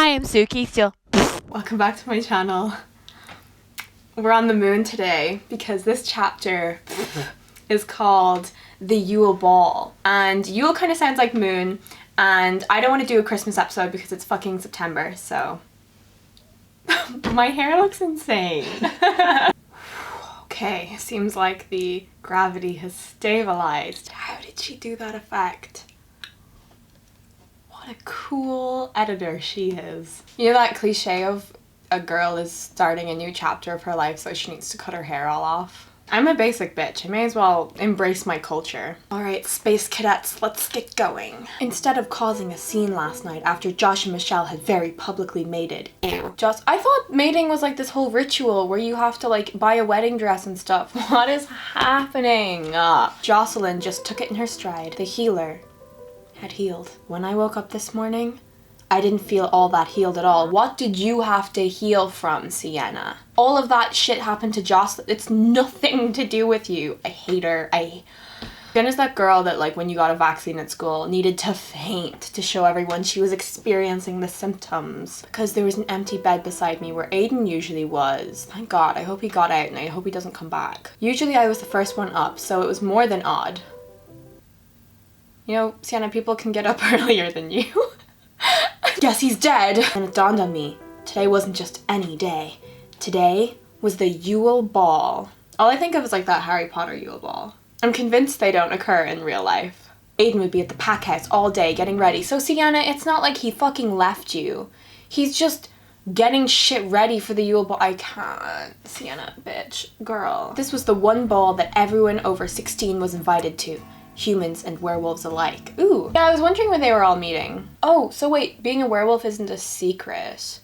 I am Suki Steele. Welcome back to my channel. We're on the moon today because this chapter is called The Yule Ball. And Yule kind of sounds like moon, and I don't want to do a Christmas episode because it's fucking September, so... My hair looks insane. Okay, seems like the gravity has stabilized. How did she do that effect? What a cool editor she is. You know that cliche of a girl is starting a new chapter of her life so she needs to cut her hair all off? I'm a basic bitch. I may as well embrace my culture. Alright, space cadets, let's get going. Instead of causing a scene last night after Josh and Michelle had very publicly mated. Ew. I thought mating was like this whole ritual where you have to like buy a wedding dress and stuff. What is happening? Jocelyn just took it in her stride. The healer had healed. When I woke up this morning, I didn't feel all that healed at all. What did you have to heal from, Sienna? All of that shit happened to Jocelyn. It's nothing to do with you. I hate her. Jenna's that girl that, like, when you got a vaccine at school, needed to faint to show everyone she was experiencing the symptoms. Because there was an empty bed beside me where Aiden usually was. Thank God. I hope he got out and I hope he doesn't come back. Usually I was the first one up, so it was more than odd. You know, Sienna, people can get up earlier than you. Yes, he's dead! And it dawned on me, today wasn't just any day. Today was the Yule Ball. All I think of is like that Harry Potter Yule Ball. I'm convinced they don't occur in real life. Aiden would be at the pack house all day getting ready. So Sienna, it's not like he fucking left you. He's just getting shit ready for the Yule Ball. I can't. Sienna, bitch, girl. This was the one ball that everyone over 16 was invited to. Humans and werewolves alike. Ooh. Yeah, I was wondering when they were all meeting. Oh, so wait, being a werewolf isn't a secret.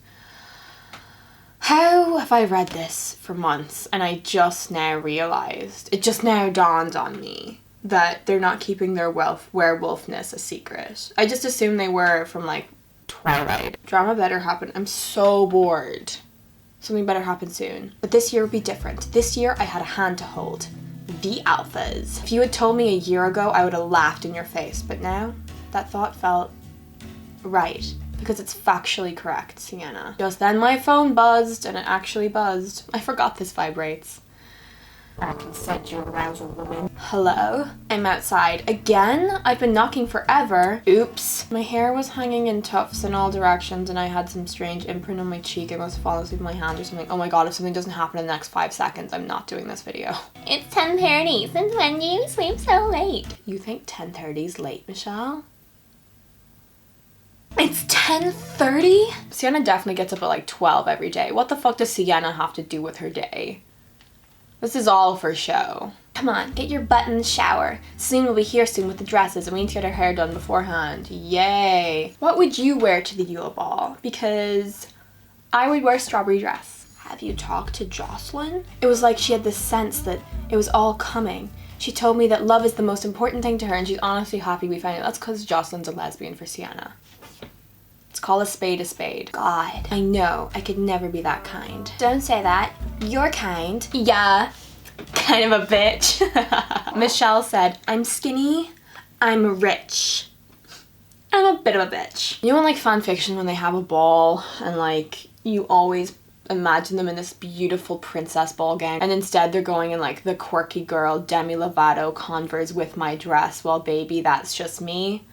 How have I read this for months and I just now realized, it just now dawned on me that they're not keeping their werewolfness a secret. I just assumed they were from like Twilight. Drama better happen. I'm so bored. Something better happen soon. But this year would be different. This year I had a hand to hold. The alphas. If you had told me a year ago, I would have laughed in your face, but now that thought felt right because it's factually correct, Sienna. Just then my phone buzzed, and it actually buzzed. I forgot this vibrates. I can set you arousal, woman. Hello? I'm outside. Again? I've been knocking forever. Oops. My hair was hanging in tufts in all directions and I had some strange imprint on my cheek. I must have fallen asleep in my hand or something. Oh my god, if something doesn't happen in the next 5 seconds, I'm not doing this video. It's 10:30. Since when do you sleep so late? You think 10:30 is late, Michelle? It's 10:30? Sienna definitely gets up at like 12 every day. What the fuck does Sienna have to do with her day? This is all for show. Come on, get your butt in the shower. Celine will be here soon with the dresses and we need to get her hair done beforehand. Yay. What would you wear to the Yule Ball? Because I would wear a strawberry dress. Have you talked to Jocelyn? It was like she had this sense that it was all coming. She told me that love is the most important thing to her and she's honestly happy we found it. That's because Jocelyn's a lesbian for Sienna. Let's call a spade a spade. God, I know, I could never be that kind. Don't say that. You're kind. Yeah, kind of a bitch. Michelle said, I'm skinny, I'm rich. I'm a bit of a bitch. You know in like fan fiction when they have a ball and like you always imagine them in this beautiful princess ball gown and instead they're going in like the quirky girl Demi Lovato Converse with my dress, well baby, that's just me.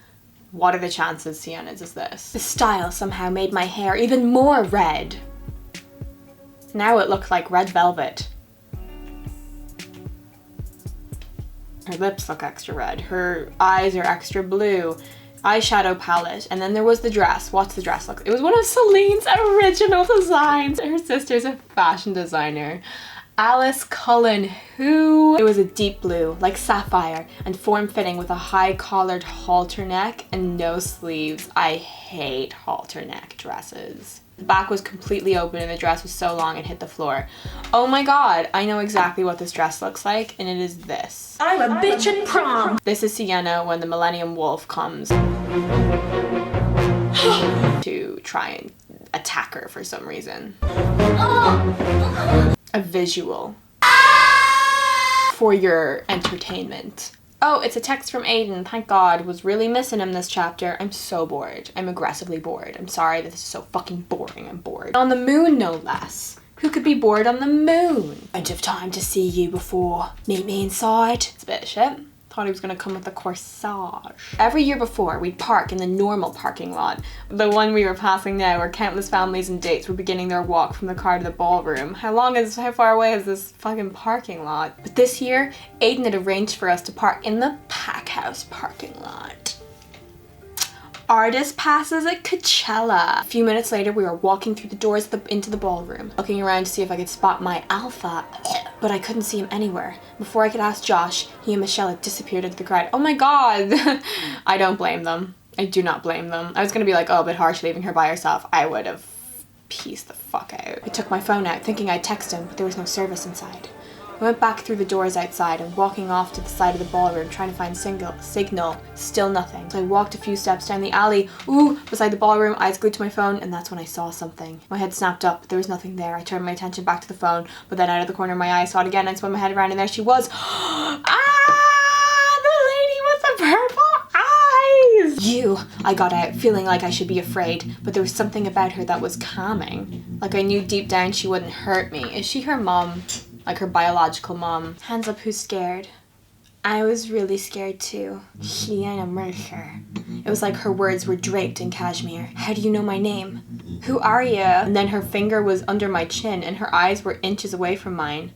What are the chances Sienna's is this? The style somehow made my hair even more red. Now it looked like red velvet. Her lips look extra red. Her eyes are extra blue. Eyeshadow palette. And then there was the dress. What's the dress look? It was one of Celine's original designs. Her sister's a fashion designer. Alice Cullen, who? It was a deep blue, like sapphire, and form-fitting with a high-collared halter neck and no sleeves. I hate halter neck dresses. The back was completely open and the dress was so long it hit the floor. Oh my god, I know exactly what this dress looks like, and it is this. I'm a bitch in prom! This is Sienna when the Millennium Wolf comes to try and attack her for some reason. A visual for your entertainment. Oh, it's a text from Aiden. Thank God. Was really missing him this chapter. I'm so bored. I'm aggressively bored. I'm sorry that this is so fucking boring. I'm bored. On the moon, no less. Who could be bored on the moon? Don't have time to see you before. Meet me inside. It's a bit of shit. Thought he was gonna come with a corsage. Every year before, we'd park in the normal parking lot. The one we were passing now, where countless families and dates were beginning their walk from the car to the ballroom. How far away is this fucking parking lot? But this year, Aiden had arranged for us to park in the Pack House parking lot. Artist passes at Coachella. A few minutes later, we were walking through the doors into the ballroom, looking around to see if I could spot my alpha, but I couldn't see him anywhere. Before I could ask Josh, he and Michelle had disappeared into the crowd. Oh my God. I don't blame them. I do not blame them. I was gonna be like, oh, a bit harsh leaving her by herself. I would have pieced the fuck out. I took my phone out, thinking I'd text him, but there was no service inside. I went back through the doors outside and walking off to the side of the ballroom trying to find signal, still nothing. So I walked a few steps down the alley, beside the ballroom, eyes glued to my phone, and that's when I saw something. My head snapped up, but there was nothing there. I turned my attention back to the phone, but then out of the corner of my eye I saw it again and spun my head around and there she was. The lady with the purple eyes! I got out, feeling like I should be afraid, but there was something about her that was calming. Like I knew deep down she wouldn't hurt me. Is she her mom? Like her biological mom. Hands up who's scared. I was really scared too. She ain't a murderer. It was like her words were draped in cashmere. How do you know my name? Who are you? And then her finger was under my chin and her eyes were inches away from mine.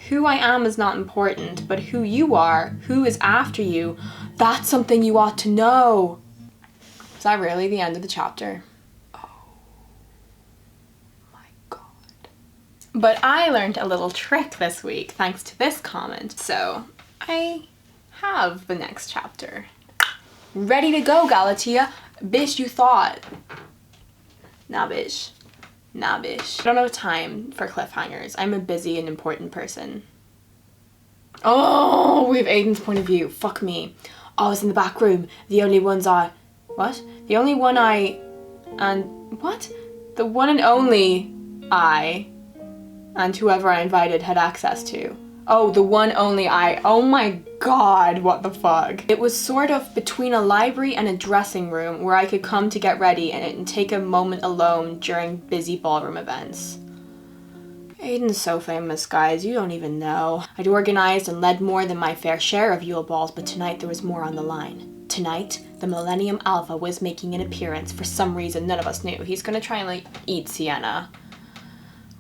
Who I am is not important, but who you are, who is after you, that's something you ought to know. Is that really the end of the chapter? But I learned a little trick this week thanks to this comment, so I have the next chapter. Ready to go, Galatea. Bish, you thought. Nah, bish. Nah, bish. I don't have time for cliffhangers. I'm a busy and important person. Oh, we have Aiden's point of view. Fuck me. I was in the back room. The only ones I... What? The only one I... And... What? The one and only I... and whoever I invited had access to. Oh, the one only I. Oh my God, what the fuck. It was sort of between a library and a dressing room where I could come to get ready and take a moment alone during busy ballroom events. Aiden's so famous, guys, you don't even know. I'd organized and led more than my fair share of Yule balls, but tonight there was more on the line. Tonight, the Millennium Alpha was making an appearance. For some reason, none of us knew. He's gonna try and like eat Sienna.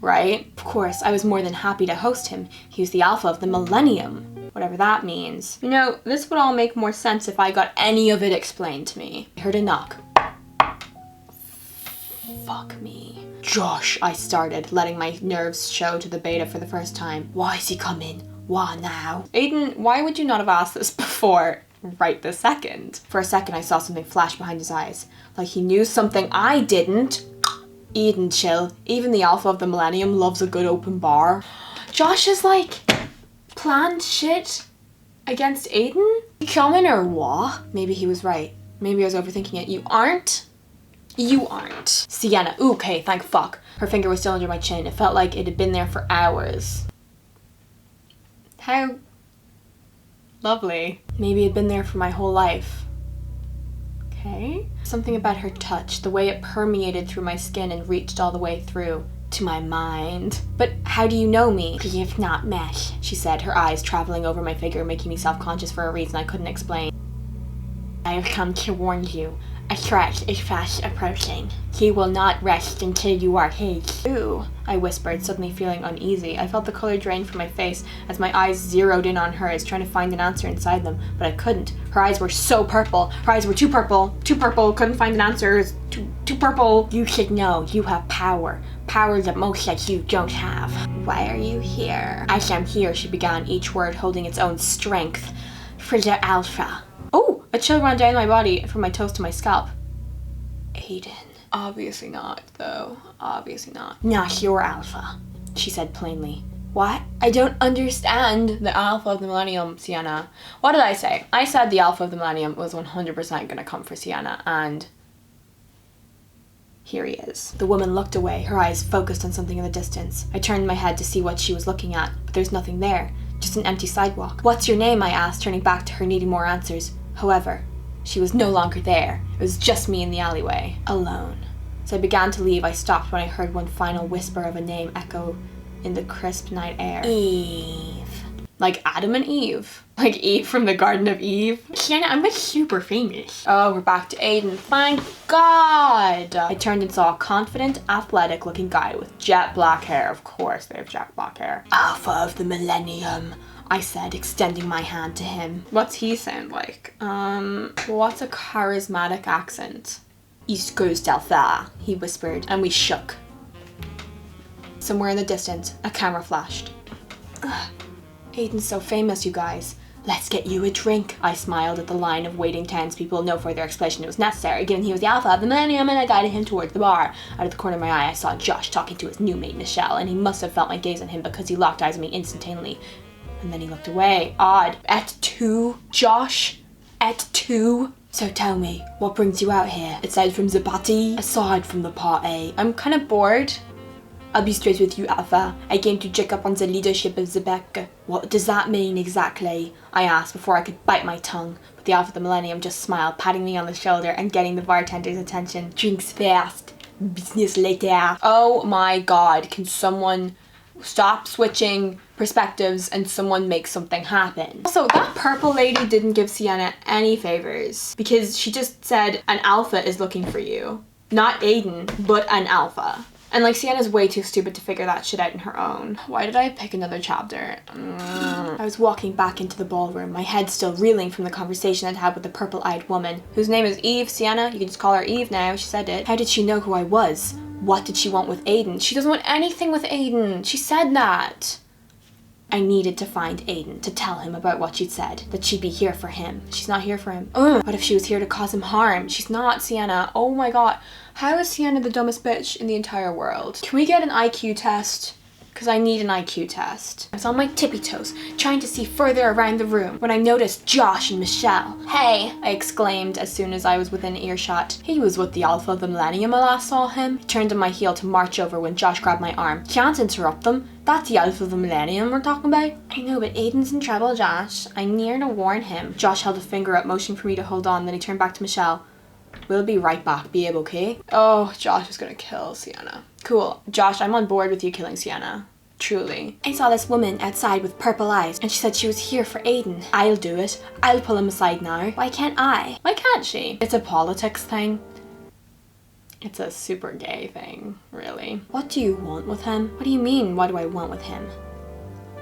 Right? Of course, I was more than happy to host him. He was the alpha of the Millennium, whatever that means. You know, this would all make more sense if I got any of it explained to me. I heard a knock. Fuck me. Josh, I started, letting my nerves show to the beta for the first time. Why is he coming? Why now? Aiden, why would you not have asked this before? Right this second. For a second, I saw something flash behind his eyes. Like he knew something I didn't. Aiden, chill. Even the alpha of the Millennium loves a good open bar. Josh is like planned shit against Aiden? You coming or what? Maybe he was right. Maybe I was overthinking it. You aren't? You aren't. Sienna. Ooh, okay, thank fuck. Her finger was still under my chin. It felt like it had been there for hours. How lovely. Maybe it had been there for my whole life. Okay. Something about her touch, the way it permeated through my skin and reached all the way through to my mind. But how do you know me? We have not met, she said, her eyes traveling over my figure, making me self-conscious for a reason I couldn't explain. I have come to warn you. A threat is fast approaching. He will not rest until you are his. Ooh, I whispered, suddenly feeling uneasy. I felt the color drain from my face as my eyes zeroed in on hers, trying to find an answer inside them, but I couldn't. Her eyes were so purple. Her eyes were too purple. Too purple. Couldn't find an answer. It was too purple. You should know. You have power. Power that most like you don't have. Why are you here? I am here, she began, each word holding its own strength. For the alpha. Oh, a chill ran down my body from my toes to my scalp. Aiden. Obviously not, though. Obviously not. Not your alpha, she said plainly. What? I don't understand. The alpha of the Millennium, Sienna. What did I say? I said the alpha of the Millennium was 100% gonna come for Sienna, and here he is. The woman looked away, her eyes focused on something in the distance. I turned my head to see what she was looking at, but there's nothing there. Just an empty sidewalk. What's your name? I asked, turning back to her, needing more answers. However, she was no longer there. It was just me in the alleyway, alone. As I began to leave, I stopped when I heard one final whisper of a name echo in the crisp night air. Eve. Like Adam and Eve. Like Eve from the Garden of Eve. Sienna, I'm like super famous. Oh, we're back to Aiden. Thank God. I turned and saw a confident, athletic looking guy with jet black hair. Of course they have jet black hair. Alpha of the Millennium, I said, extending my hand to him. What's he sound like? What's a charismatic accent? East Coast Alpha, he whispered, and we shook. Somewhere in the distance, a camera flashed. Ugh. Aiden's so famous, you guys. Let's get you a drink. I smiled at the line of waiting townspeople. No further explanation was necessary, given he was the alpha of the Millennium, and I guided him towards the bar. Out of the corner of my eye, I saw Josh talking to his new mate, Michelle, and he must have felt my gaze on him because he locked eyes on me instantaneously. And then he looked away. Odd. Et tu, Josh? Et tu? So tell me, what brings you out here? Aside from the party? Aside from the party. I'm kind of bored. I'll be straight with you, Alpha. I came to check up on the leadership of the pack. What does that mean exactly? I asked before I could bite my tongue. But the Alpha of the Millennium just smiled, patting me on the shoulder and getting the bartender's attention. Drinks fast. Business later. Oh my God, can someone stop switching perspectives and someone make something happen? Also, that purple lady didn't give Sienna any favors because she just said an alpha is looking for you. Not Aiden, but an alpha. And like, Sienna's way too stupid to figure that shit out on her own. Why did I pick another chapter? I was walking back into the ballroom, my head still reeling from the conversation I'd had with the purple-eyed woman, whose name is Eve. Sienna, you can just call her Eve now, she said it. How did she know who I was? What did she want with Aiden? She doesn't want anything with Aiden. She said that. I needed to find Aiden, to tell him about what she'd said, that she'd be here for him. She's not here for him. What if she was here to cause him harm? She's not, Sienna. Oh my God. How is Sienna the dumbest bitch in the entire world? Can we get an IQ test? Because I need an IQ test. I was on my tippy toes, trying to see further around the room, when I noticed Josh and Michelle. Hey, I exclaimed as soon as I was within earshot. He was with the Alpha of the Millennium. I last saw him. I turned on my heel to march over when Josh grabbed my arm. Can't interrupt them. That's the Alpha of the Millennium we're talking about. I know, but Aiden's in trouble, Josh. I near to warn him. Josh held a finger up, motioning for me to hold on, then he turned back to Michelle. We'll be right back, babe, okay? Oh, Josh is gonna kill Sienna. Cool. Josh, I'm on board with you killing Sienna. Truly. I saw this woman outside with purple eyes, and she said she was here for Aiden. I'll do it. I'll pull him aside now. Why can't I? Why can't she? It's a politics thing. It's a super gay thing, really. What do you want with him? What do you mean, what do I want with him?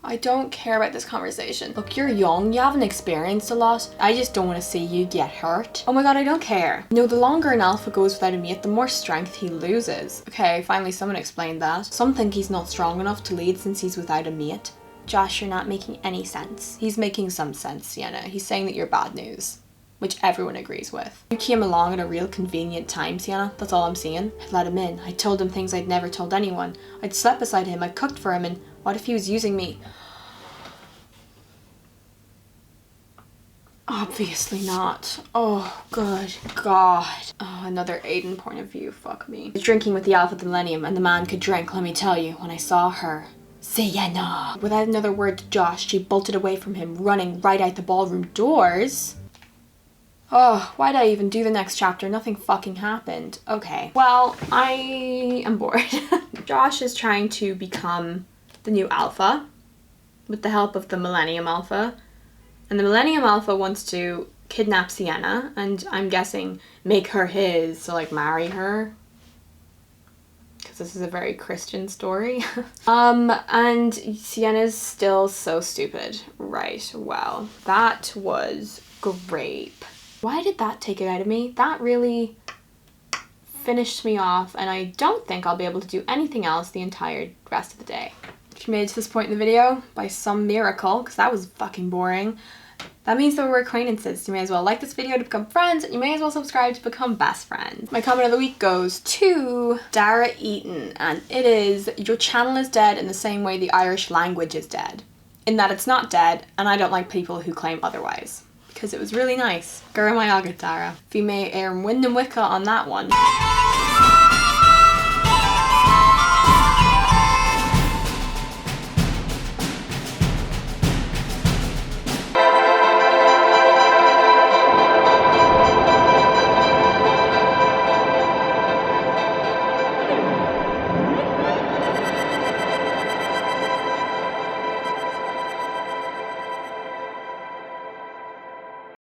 I don't care about this conversation. Look, you're young, you haven't experienced a lot. I just don't want to see you get hurt. Oh my God, I don't care. You know, the longer an alpha goes without a mate, the more strength he loses. Okay, finally someone explained that. Some think he's not strong enough to lead since he's without a mate. Josh, you're not making any sense. He's making some sense, Sienna. He's saying that you're bad news, which everyone agrees with. You came along at a real convenient time, Sienna. That's all I'm saying. I let him in. I told him things I'd never told anyone. I'd slept beside him, I cooked for him, and what if he was using me? Obviously not. Oh, good God. Oh, another Aiden point of view. Fuck me. I was drinking with the Alpha of the Millennium, and the man could drink, let me tell you, when I saw her. Sienna. Without another word to Josh, she bolted away from him, running right out the ballroom doors. Oh, why'd I even do the next chapter? Nothing fucking happened. Okay. Well, I am bored. Josh is trying to become the new Alpha with the help of the Millennium Alpha. And the Millennium Alpha wants to kidnap Sienna and I'm guessing make her his, so like marry her. Because this is a very Christian story. And Sienna's still so stupid. Right, well, that was grape. Why did that take it out of me? That really finished me off and I don't think I'll be able to do anything else the entire rest of the day. If you made it to this point in the video, by some miracle, because that was fucking boring, that means that we're acquaintances. You may as well like this video to become friends, and you may as well subscribe to become best friends. My comment of the week goes to Dara Eaton, and it is, your channel is dead in the same way the Irish language is dead. In that it's not dead, and I don't like people who claim otherwise. Because it was really nice. Gura mai agad, Dara. Fi me win the wicca on that one.